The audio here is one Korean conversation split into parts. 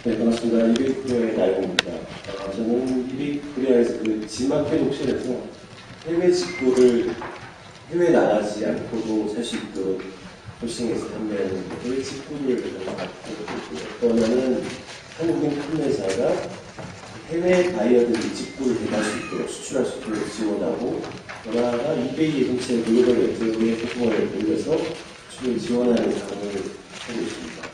네, 반갑습니다. 이베이코리아의 나영입니다. 저는 이베이코리아에서 그 지마켓 옵션에서 해외 직구를 해외 나가지 않고도 살 수 있도록 호싱에서 판매하는 해외 직구를 갖고 하나는 한국인 판매사가 해외 바이어들이 직구를 대할 수 있도록 수출할 수 있도록 지원하고 하나가 이베이의 전체 글로벌 네트워크의 포통을 돌려서 수출을 지원하는 사업을 하고 있습니다.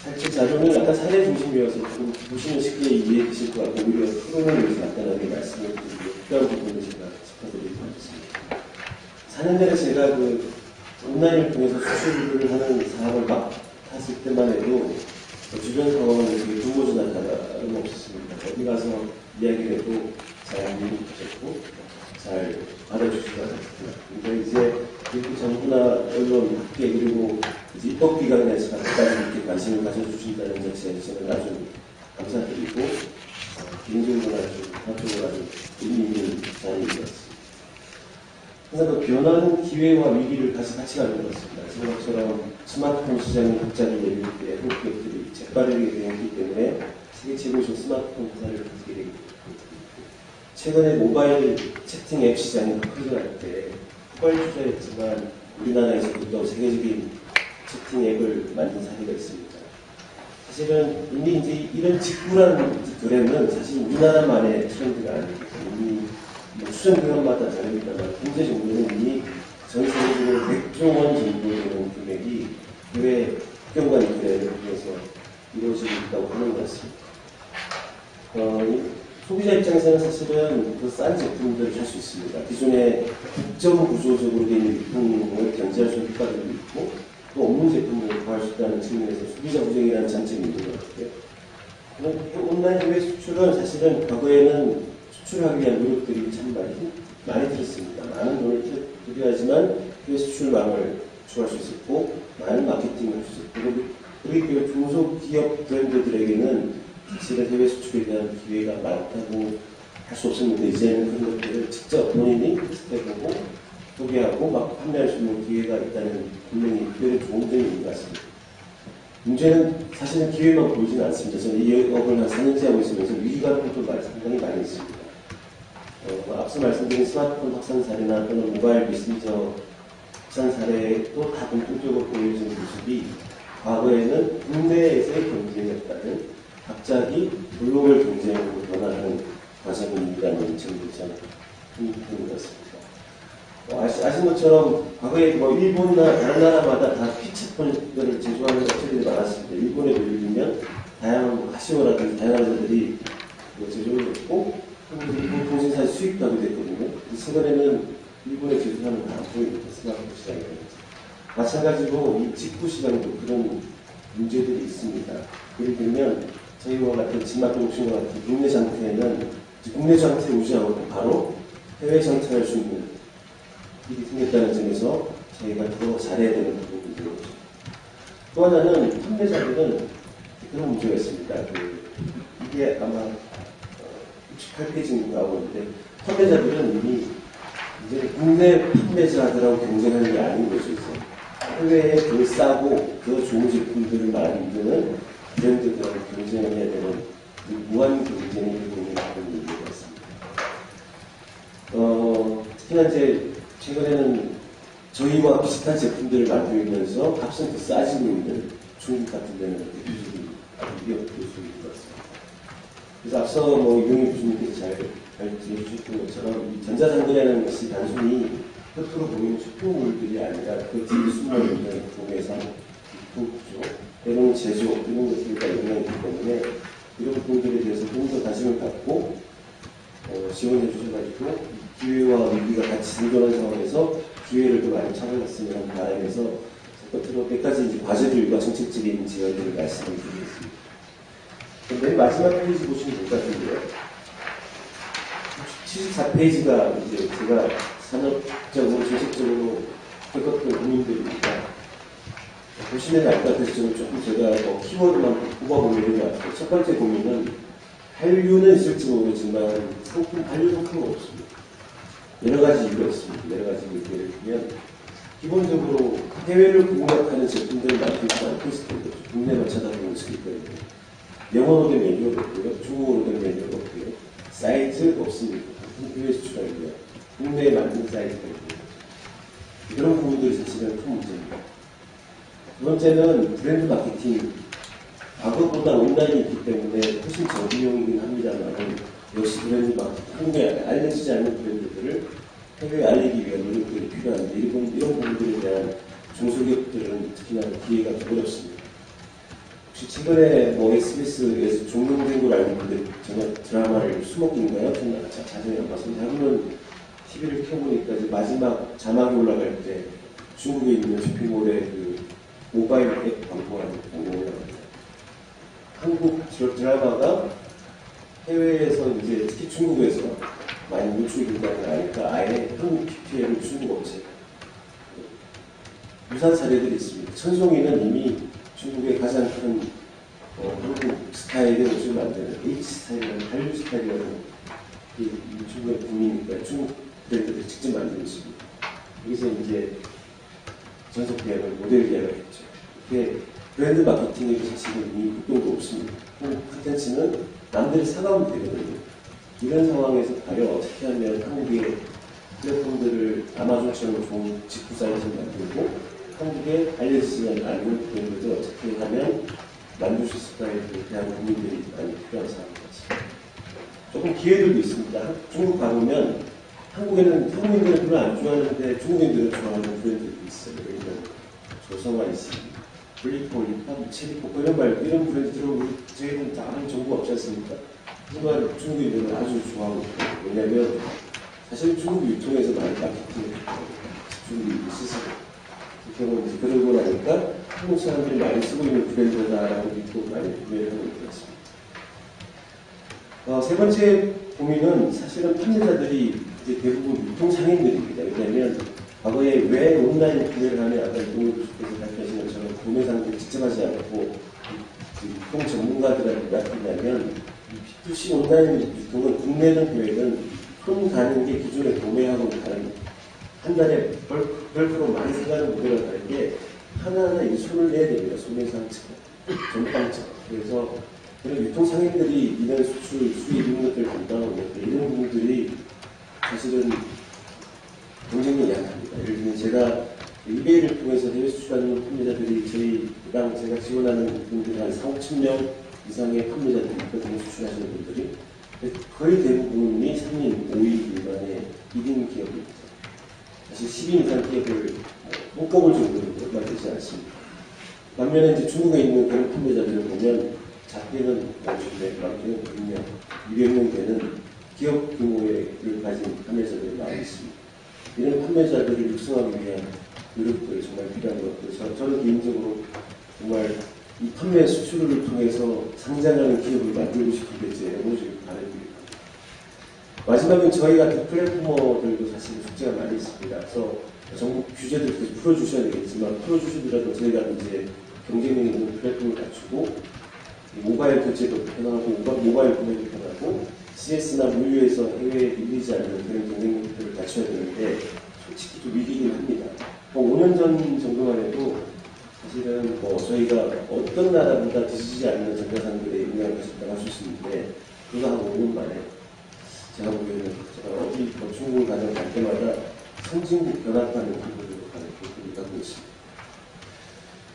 사실 자료는 약간 사례 중심이어서 좀 보시면 쉽게 이해해 주실 것 같고 오히려 프로그램을 위해서 간단하게 말씀을 드리고 필요한 부분을 제가 짚어드리도록 하겠습니다. 4년 전에 제가 그 온라인을 통해서 수출을 하는 사업을 막 했을 때만 해도 주변 상황은 되게 불모지나 다름없었습니다. 어디 가서 이야기를 해도 잘 안 믿으셨고 잘 받아주시지 않았습니다. 근데 이제 미국 정부나 언론, 학계 그리고 이제 입법기관에서 까지 이렇게 관심을 가져주신다는 자체에 저는 아주 감사드리고 개인적으로 아주 한쪽으로 아주 의미 있는 자리인 것 같습니다. 항상 그 변화는 기회와 위기를 같이 가는 것 같습니다. 지금처럼 스마트폰 시장이 갑자기 열릴 때 한국 기업들이 재빠르게 되었기 때문에 세계 최고의 스마트폰 회사를 가지게 되고 최근에 모바일 채팅 앱 시장이 커져갈 때 후발주자였지만 우리나라에서부터 세계적인 채팅 앱을 만든 사례가 있습니다. 사실은 이미 이제 이런 직구라는 그램은 사실 우리나라만의 트렌드가 아닙니다. 이미 수정 기관마다 다릅니다만 현재 정도는 이미 전 세계적으로 100조 원 정도 되는 금액이 해외 국경간 거래를 통해서 이루어지고 있다고 하는 것 같습니다. 소비자 입장에서는 사실은 그 싼 제품들을 살 수 있습니다. 기존에 독점 구조적으로 된 유통을 견제할 수 있는 효과들도 있고 또 없는 제품을 구할 수 있다는 측면에서 소비자 부정이라는 장점이 있는 것 같고요. 온라인 해외 수출은 사실은 과거에는 수출하기 위한 노력들이 참 많이 들었습니다. 많은 돈을 들여야지만 해외 수출망을 추구할 수 있었고 많은 마케팅을 할 수 있었고 그리고 중소기업 브랜드들에게는 사실은 해외 수출에 대한 기회가 많다고 할 수 없었는데 이제는 그런 것들을 직접 본인이 테스트해보고 소개하고 막 판매할 수 있는 기회가 있다는 분명히 그대로 좋은 점이 있는 것 같습니다. 문제는 사실은 기회만 보이지는 않습니다. 저는 이 업을 한 4년째 하고 있으면서 위기감도 상당히 많이 있습니다. 앞서 말씀드린 스마트폰 확산 사례나 또는 모바일 메신저 확산 사례도 다 공통적으로 보여지는 모습이 과거에는 국내에서의 경쟁이었다는 갑자기 글로벌 경쟁으로 변하는 과정이 있다는 점이 참 흥미있는 것 같습니다. 아신 것처럼 과거에 일본이나 다른 나라마다 다 피처폰을 제조하는 업체들이 많았습니다. 일본에 예를 들면 다양한 카시오라든지 다양한 회사들이 제조를 했고 일본 통신사의 수입도 하게 됐거든요. 최근에는 일본에 제조하는 다 보입니다. 스마트폰 시장이라든지. 마찬가지로 이 직구 시장도 그런 문제들이 있습니다. 예를 들면 저희와 같은 지마켓 옵션과 같은 국내 장터에는 국내 장터에 오지 않고 바로 해외 장터할 수 있는 일이 생겼다는 점에서 저희가 더 잘해야 되는 부분이죠. 또 하나는 판매자들은 그런 문제가 있습니다. 이게 아마 68페이지인가 나오고 있는데 판매자들은 이미 이제 국내 판매자들하고 경쟁하는 게 아닌 것이 있어요. 해외에 더 싸고 더 좋은 제품들을 만드는 브랜드들하고 경쟁을 해야 되는 무한 경쟁이 되고 있는 그런 얘기가 있습니다. 특히나 이제 최근에는 저희와 비슷한 제품들을 만들면서 값은 더 싸지고 있는 중국 같은 데는 대표적인 위협 요소인 것 같습니다. 그래서 앞서 이용희 교수님께서 잘 들려주셨던 것처럼 이 전자장비라는 것이 단순히 겉으로 보이는 소품물들이 아니라 그 뒤에 숨어있는 공예상, 구조, 때로는 제조 이런 것들과 영향이 있기 때문에 이런 부분들에 대해서 좀 더 관심을 갖고 지원해 주셔가지고 기회와 위기가 같이 생겨난 상황에서 기회를 더 많이 찾아갔으면 하는 바람에서 끝으로 때까지 이제 과제들과 정책적인 지원들을 말씀을 드리겠습니다. 맨 마지막 페이지 보시면 될 것 같은데요. 74페이지가 이제 제가 산업적으로, 정책적으로 겪었던 고민들입니다. 보시면 알 것 같아서 조금 제가 키워드만 뽑아보면 같아요. 첫 번째 고민은 한류는 있을지 모르지만 한류 상품은 없습니다. 여러 가지 이유가 있습니다. 여러 가지 이유를 들면 기본적으로 해외를 공략하는 제품들을 만들지 않고 있을 텐데 국내만 찾아보는 것이기 때문에 영어로 된 메뉴가 없고요. 중국어로 된 메뉴가 없고요. 사이즈 없습니다. 해외 수출하고요. 국내에 만든 사이즈가 있고요. 이런 부분들이 사실은 큰 문제입니다. 두 번째는 브랜드 마케팅. 과거보다 온라인이 있기 때문에 훨씬 저비용이긴 합니다만 역시 브랜드 마케팅, 한국에 알려지지 않는 브랜드들을 해외에 알리기 위한 노력들이 필요한데 이런 부분들에 대한 중소기업들은 특히나 기회가 더 어렵습니다. 혹시 최근에 뭐 SBS에서 종영된 걸 알고 있는데 정말 드라마를 수목인가요? 저는 자세히 안 봤습니다. 하루는 TV를 켜보니까 이제 마지막 자막이 올라갈 때 중국에 있는 쇼핑몰의 그 모바일 앱 광고가 올라갑니다. 한국 드라마가 해외에서 이제 특히 중국에서 많이 노출이 된다는 아니까 아예 한국 PPL을 중국 업체 유사한 사례들이 있습니다. 천송이는 이미 중국의 가장 큰 한국 스타일의 옷을 만드는 H스타일이라는 한류 스타일이라는 중국의 국민이니까 중국 브랜드들이 직접 만들고 있습니다. 여기서 이제 전속 계약을 모델 계약을 했죠. 이게 브랜드 마케팅의 자체는 이미 극동도 없습니다. 콘텐츠는 남들이 사가면 되거든요. 이런 상황에서 과연 어떻게 하면 한국의 플랫폼들을 아마존처럼 좋은 직구 사이트를 만들고 한국에 알려지지 않는 브랜드를 어떻게 하면 만들 수 있을까에 대한 고민들이 많이 필요한 상황입니다. 조금 기회들도 있습니다. 중국 가보면 한국에는 한국인들은 별로 안 좋아하는데 중국인들은 좋아하는 브랜드들이 있어요. 예를 들면 조성아 있습니다. 블리폴, 체리포 이런 이런 브랜드들은 저희는 다 아무 정보가 없지 않습니까? 하지만 중국인들은 아주 좋아하고 있어요. 왜냐하면 사실 중국 유통에서 많이 마케팅을 중국인들이 쓰세요. 그러고 나니까 한국 사람들이 많이 쓰고 있는 브랜드다라고 믿고 많이 구매를 하고 있습니다. 세 번째 고민은 사실은 판매자들이 이제 대부분 유통상인들입니다. 왜냐하면 과거에 왜 온라인 구매를 하면 아까 이동욱께서 발표하신 것처럼 구매 상대를 직접 하지 않고 유통 전문가들한테 맡기냐면 B2C 온라인 유통은 국내든 해외든 손 가는 게 기존에 구매하고 다른 한 달에 별도로 많이 사가는 모델과 다르게 하나하나 이 손을 내야 됩니다. 소매상처럼, 전방처럼. 그래서 그런 유통상인들이 이런 수출, 수입 이런 것들을 담당하고 있는데 이런 부분들이 사실은 경쟁력이 약합니다. 예를 들면 제가 이베이를 통해서 해외 수출하는 판매자들이 저희랑 제가 지원하는 분들이 한 4, 5천 명 이상의 판매자들이 있거든요. 수출하시는 분들이. 거의 대부분이 3인, 5인 미만의 1인 기업입니다. 사실 10인 이상 기업을 손꼽을 정도로 만들지 않습니다. 반면에 이제 중국에 있는 그런 판매자들을 보면 작게는 50명, 많게는 100명, 200명 되는 기업 규모를 가진 판매자들이 많이 있습니다. 이런 판매자들을 육성하기 위한 노력들이 정말 필요한 것 같아요. 저는 개인적으로 정말 이 판매 수출을 통해서 상장하는 기업을 만들고 싶은 게 제 에너지를 바랍니다. 마지막은 저희 같은 플랫포머들도 사실 숙제가 많이 있습니다. 그래서 정부 규제들 풀어주셔야 되겠지만 풀어주시더라도 저희가 이제 경쟁력 있는 플랫폼을 갖추고 모바일 결제도 편하고 모바일 구매도 편하고 CS나 물류에서 해외에 밀리지 않는 그런 경쟁력들을 갖춰야 되는데 솔직히 좀 위기긴 합니다. 5년 전 정도만 해도 사실은 저희가 어떤 나라보다 뒤지지 않는 전자상들의 영향을 가졌다고 할 수 있는데 그거 한 5년 만에 제가 보기에는 제가 어디 중국을 가장 갈 때마다 선진국 변화하는 부분으로 가는 부분이 갖고 있습니다.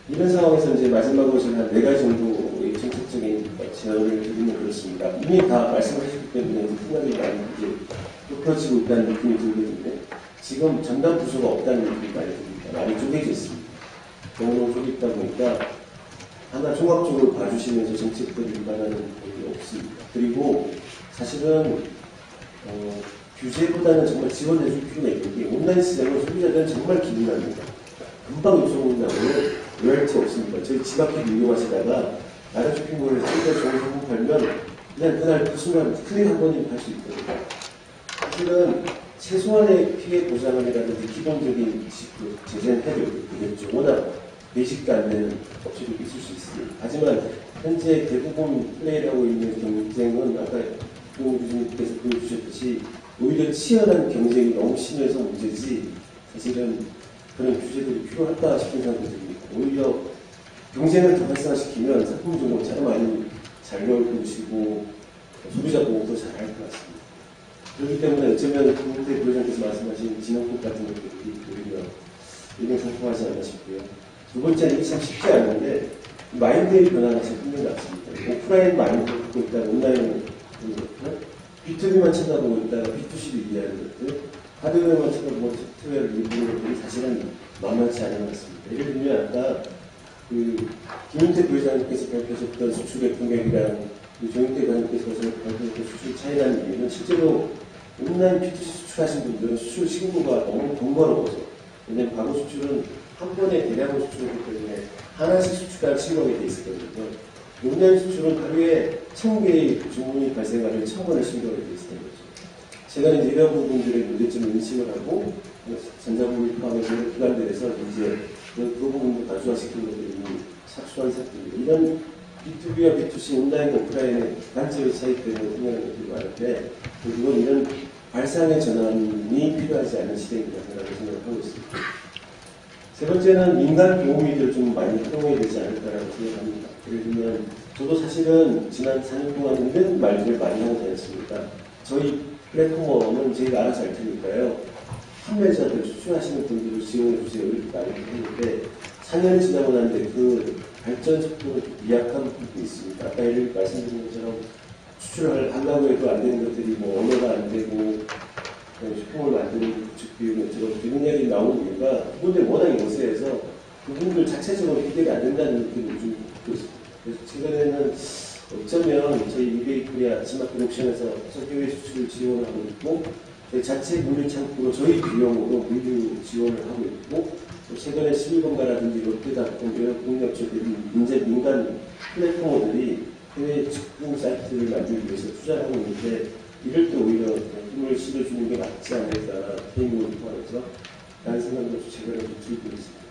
이런 상황에서 이제 마지막으로 제가 한 4가지 정도의 정책적인 제안을 드리면 그렇습니다. 이미 다 말씀하셨기 때문에 생각이 많이 이제 좁혀지고 있다는 느낌이 들거든요. 지금 전담 부서가 없다는 느낌이 많이 듭니다. 많이 쪼개져 있습니다. 너무 쪼개있다 보니까 하나 종합적으로 봐주시면서 정책들을 위반하는 부분이 없습니다. 그리고 사실은 규제보다는 정말 지원해줄 필요가 있는 게 온라인 시장은 소비자들은 정말 기민합니다. 금방 유통나고 로열티 없습니다. 저희 집 앞에 이용하시다가 다른 쇼핑몰에서 소비자 좋은 상품 팔면 그냥 그날 그 순간 클릭 한 번이면 할 수 있거든요. 사실은 최소한의 피해 보장이라든지 기본적인 제재는 해도 되겠죠. 워낙 배식도 안 되는 업체도 있을 수 있습니다. 하지만 현재 대부분 플레이를 하고 있는 경쟁은 아까 조 교수님께서 보여주셨듯이 오히려 치열한 경쟁이 너무 심해서 문제지 사실은 그런 규제들이 필요할까 싶은 생각이 듭니다. 오히려 경쟁을 더 활성화시키면 상품 정보차가 많이 잘 나올 것이고 소비자 보호도 잘 할 것 같습니다. 그렇기 때문에 어쩌면 김은태 부회장께서 말씀하신 진영국 같은 것들이 오히려 이런 성공하지 않나 싶고요. 두 번째는 이게 참 쉽지 않은데 마인드의 변화가 참 힘든 것 같습니다. 오프라인 마인드를 갖고 있다가 온라인을 하는 것들, B2B만 쳐다보고 있다가 B2C를 이해하는 것들, 하드웨어만 쳐다보고 소프트웨어를 이해하는 것들이 사실은 만만치 않은 것 같습니다. 예를 들면 아까 김은태 부회장께서 발표하셨던 수출의 폭력이랑 조영태 의원님께서 발표하셨던 수출 차이라는 이유는 실제로 온라인 B2C 수출하신 분들은 수출 신고가 너무 번거로워서, 왜냐하면 과거 수출은 한 번에 대량으로 수출했기 때문에 하나씩 수출할 신고가 돼 있었거든요. 온라인 수출은 하루에 1000개의 주문이 발생하면 1000번의 신고가 돼 있었던 거죠. 최근에 이런 부분들의 문제점을 인식을 하고 전자부를 포함해서 기관들에서 이제 그 부분도 가중화시킨 것들이 착수한 상태입니다. 이런 B2B와 B2C 온라인 오프라인의 단체의 차이 때문에 생겨나는 것들이 많은데 결국은 이런 발상의 전환이 필요하지 않은 시대입니다. 라고 생각을 하고 있습니다. 세 번째는 민간 보험이들 좀 많이 활용해야 되지 않을까라고 생각합니다. 예를 들면 저도 사실은 지난 4년 동안 이런 말들을 많이 하고 다녔습니다. 저희 플랫폼은 저희가 알아서 할 테니까요. 판매자들, 수출하시는 분들을 지원해 주세요. 이렇게 말을 했는데 4년이 지나고 났는데 그 발전 속도는 미약한 부분이 있습니다. 아까 예를 말씀드린 것처럼 수출을 하려고 해도 안 되는 것들이 언어가 안 되고 쇼핑을 만드는 구축 비용이 어쩌고 이런 이야기 나오는 이유가 그분들이 워낙 요새에서 그분들 자체적으로 해결이 안 된다는 느낌이 요즘 듣고 있습니다. 그래서 최근에는 어쩌면 저희 이베이 코리아 스마트 옥션에서 해외 수출을 지원하고 있고 저희 자체 물류 창구로 저희 비용으로 물류 지원을 하고 있고 최근에 11번가라든지 롯데닷컴 이런 공유업체들이 이제 민간 플랫폼들이 해외 직구 사이트를 만들기 위해서 투자를 하고 있는데 이럴 때 오히려 힘을 실어주는 게 맞지 않을까 개인적으로 포함해서 라는 생각도 최근에 들고 있습니다.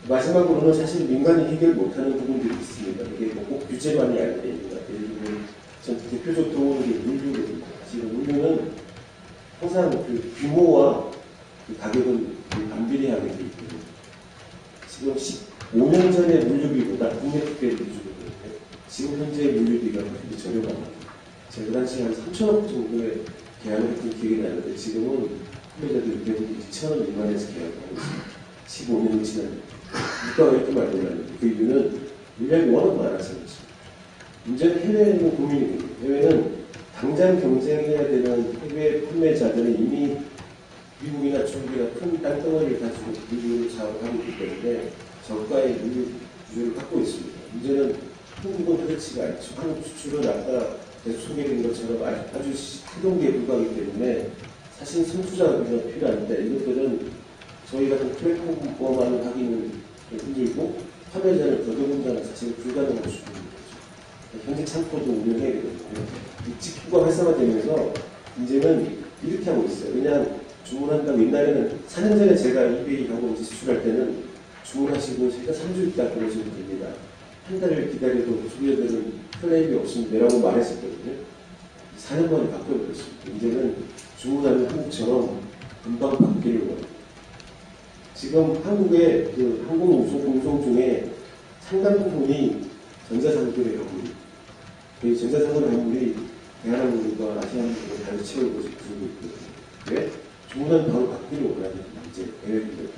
마지막으로는 사실 민간이 해결 못하는 부분들이 있습니다. 이게 꼭 규제만이 아닙니다. 예를 들면 전 대표적으로 들어오는 게 물류거든요. 지금 물류는 항상 그 규모와 그 가격은 반비례하게 되어 있거든요. 지금 15년 전의 물류비보다 국내 특별 기준으로 지금 현재 물류비가 그렇게 저렴합니다. 제가 그 당시에 한 3천억 정도의 계약을 했던 기억이 나는데 지금은 판매자들이 대부분 2천원 미만에서 계약을 하고 있습니다. 15년이 지났는데 물가가 이렇게 많이 올랐는데 그 이유는 물량이 워낙 많아서 그렇습니다. 문제는 해외에는 고민이 됩니다. 해외는 당장 경쟁해야 되는 해외 판매자들은 이미 미국이나 중국이나 큰 땅덩어리를 가지고 물류를 작업하고 있기 때문에 저가의 물류 구조를 갖고 있습니다. 문제는 한국은 그렇지가 않죠. 한국 수출은 아까 계속 소개된 것처럼 아주 해동기에 불과하기 때문에 사실 선투자가 필요한데 이것들은 저희 같은 플랫폼만 하기는 힘들고 판매자를 거둬본다는 사실 불가능한 수준입니다. 현재 창고도 운영해야 되거든요. 이 직구가 활성화되면서 이제는 이렇게 하고 있어요. 그냥 주문한다고 옛날에는 4년 전에 제가 이베이하고 수출할 때는 주문하시고 제가 3주 있다 그러시면 됩니다. 한 달을 기다려도 소비자들은 클레임이 없습니다라고 말했었거든요. 4년 만에 바꿔버렸습니다. 이제는 주문하는 한국처럼 금방 바뀌를 원해요. 지금 한국의 그 항공운송 중에 상당 부분이 전자상들의 경우입니다. 그 전자상의 경우이 대한항공과 아시아항공을 다시 채우고 있거든요. 왜? 주문은 바로 바뀌를 원하는 이제 계획인데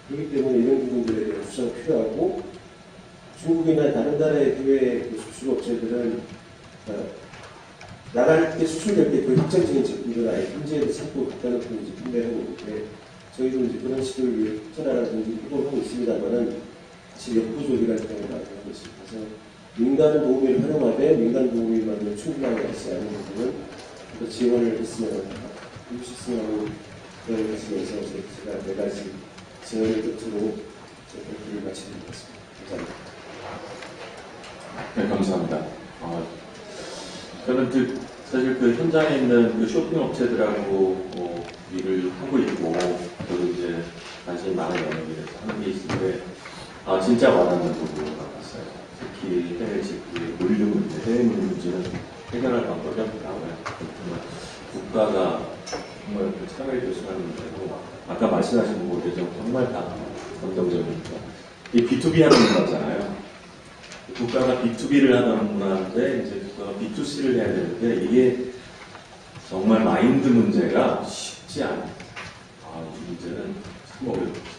그렇기 때문에 이런 부분들에 대한 투자가 필요하고 중국이나 다른 나라의 해외 수출업체들은 나갈 때 수출될 때 그 확정적인 제품들은 아예 현재에도 참고 갖다 놓고 이제 판매하고 있는데 저희도 이제 그런 시도를 위해 투자라든지 시도를 하고 있습니다만은 사실 역부족이라는 생각을 많이 하고 있습니다. 그래서 민간 보험을 활용하되 민간 보험만으로 충분하지 않은 부분은 지원을 했으면 하고 싶으면 그런 것이면서 제가 4가지 지원을 끝으로 제 발표를 마치도록 하겠습니다. 감사합니다. 네, 감사합니다. 저는 사실 그 현장에 있는 그 쇼핑 업체들하고 일을 하고 있고, 저도 이제 관심이 많은 영역이라서 하는 게 있는데, 진짜 와닿는 부분을 봤어요. 특히 해외 직구의 물류 문제, 해외 물류 문제는 해결할 방법이 없다고요. 국가가 정말 그 차별이 교수하는 문제고, 아까 말씀하신 부분들 정말 다 긍정적입니다. 이 B2B 하는 문제잖아요. 국가가 B2B를 하던 문화인데 이제 국가가 B2C를 해야 되는데 이게 정말 마인드 문제가 쉽지 않아요. 이 문제는 참 어렵습니다.